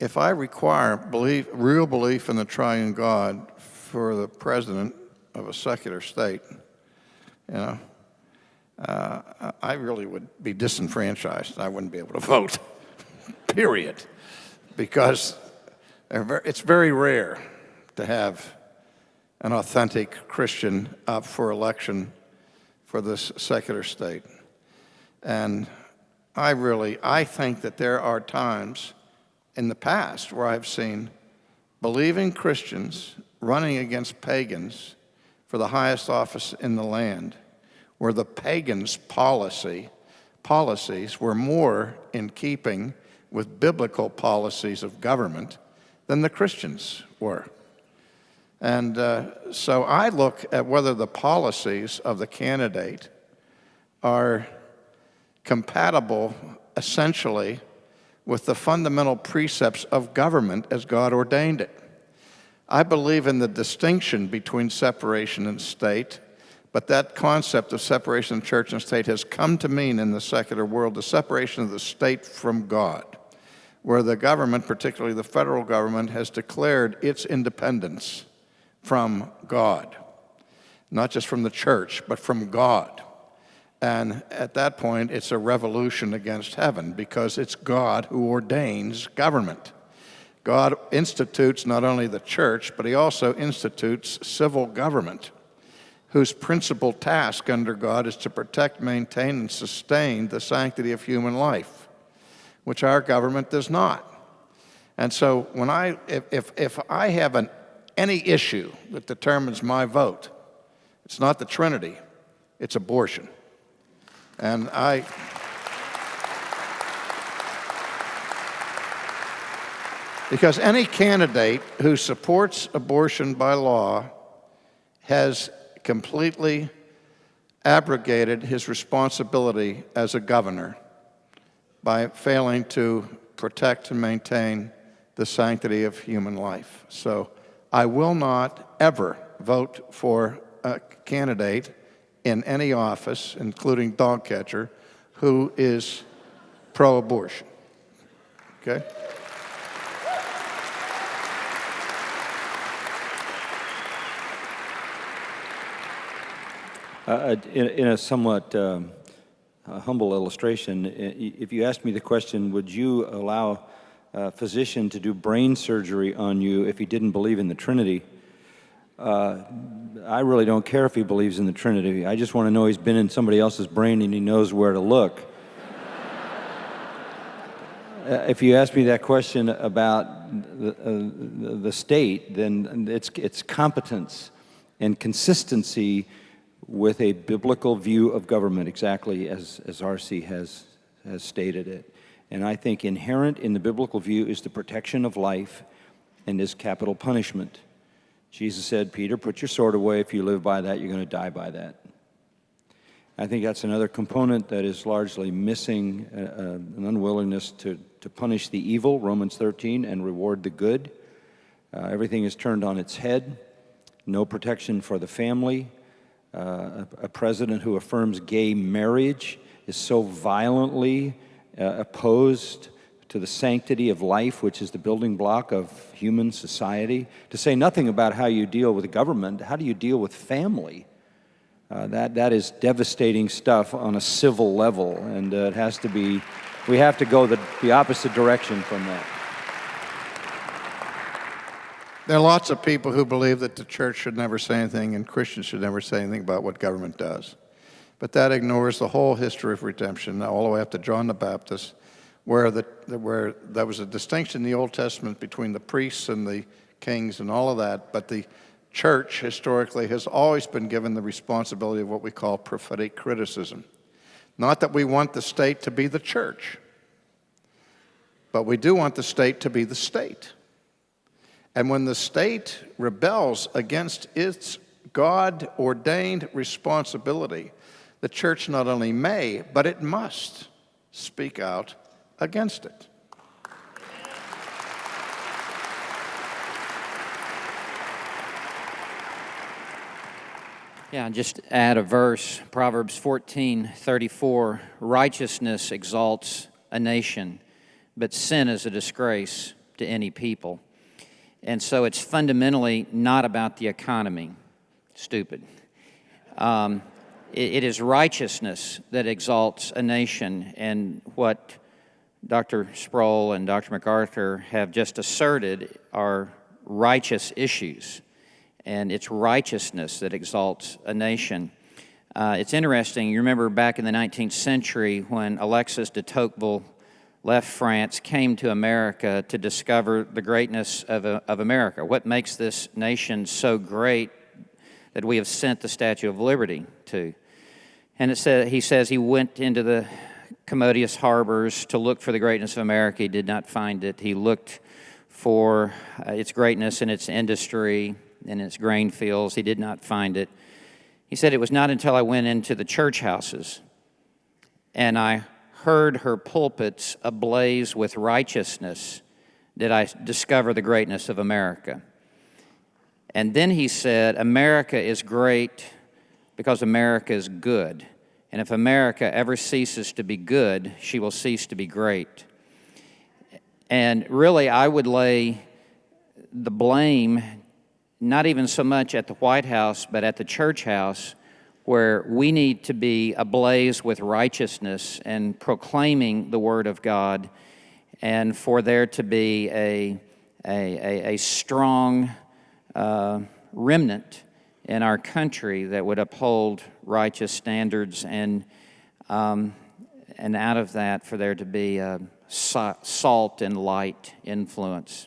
if I require real belief in the triune God for the president of a secular state, I really would be disenfranchised. I wouldn't be able to vote, period. Because it's very rare to have an authentic Christian up for election for this secular state. And I think that there are times in the past where I've seen believing Christians running against pagans for the highest office in the land, where the pagans' policies were more in keeping with biblical policies of government than the Christians were. And so I look at whether the policies of the candidate are compatible essentially with the fundamental precepts of government as God ordained it. I believe in the distinction between separation and state, but that concept of separation of church and state has come to mean in the secular world the separation of the state from God, where the government, particularly the federal government, has declared its independence from God, not just from the church, but from God. And at that point, it's a revolution against heaven because it's God who ordains government. God institutes not only the church, but he also institutes civil government, whose principal task under God is to protect, maintain, and sustain the sanctity of human life, which our government does not. And so when if I have any issue that determines my vote, it's not the Trinity, it's abortion. And because any candidate who supports abortion by law has completely abrogated his responsibility as a governor by failing to protect and maintain the sanctity of human life. So I will not ever vote for a candidate in any office, including dog catcher, who is pro-abortion. Okay? In a somewhat humble illustration, if you asked me the question, would you allow a physician to do brain surgery on you if he didn't believe in the Trinity? I really don't care if he believes in the Trinity. I just want to know he's been in somebody else's brain and he knows where to look. If you ask me that question about the state, then it's competence and consistency with a biblical view of government, exactly as R.C. has stated it. And I think inherent in the biblical view is the protection of life and is capital punishment. Jesus said, Peter, put your sword away. If you live by that, you're going to die by that. I think that's another component that is largely missing, an unwillingness to punish the evil, Romans 13, and reward the good. Everything is turned on its head. No protection for the family. A president who affirms gay marriage is so violently opposed to the sanctity of life, which is the building block of human society. To say nothing about how you deal with government, how do you deal with family? That is devastating stuff on a civil level, and it has to be, we have to go the opposite direction from that. There are lots of people who believe that the church should never say anything and Christians should never say anything about what government does. But that ignores the whole history of redemption, all the way up to John the Baptist, where there was a distinction in the Old Testament between the priests and the kings and all of that, but the church historically has always been given the responsibility of what we call prophetic criticism. Not that we want the state to be the church, but we do want the state to be the state. And when the state rebels against its God-ordained responsibility, the church not only may, but it must speak out against it. Yeah, and just add a verse, Proverbs 14:34, righteousness exalts a nation, but sin is a disgrace to any people. And so it's fundamentally not about the economy. Stupid. It is righteousness that exalts a nation, and what Dr. Sproul and Dr. MacArthur have just asserted are righteous issues, and it's righteousness that exalts a nation. It's interesting, you remember back in the 19th century when Alexis de Tocqueville left France, came to America to discover the greatness of America. What makes this nation so great that we have sent the Statue of Liberty to? And he says he went into the commodious harbors to look for the greatness of America. He did not find it. He looked for its greatness in its industry, in its grain fields. He did not find it. He said, it was not until I went into the church houses and I heard her pulpits ablaze with righteousness did I discover the greatness of America. And then he said, America is great because America is good. And if America ever ceases to be good, she will cease to be great. And really, I would lay the blame not even so much at the White House, but at the church house, where we need to be ablaze with righteousness and proclaiming the Word of God, and for there to be a strong remnant in our country that would uphold righteous standards, and out of that, for there to be a salt and light influence.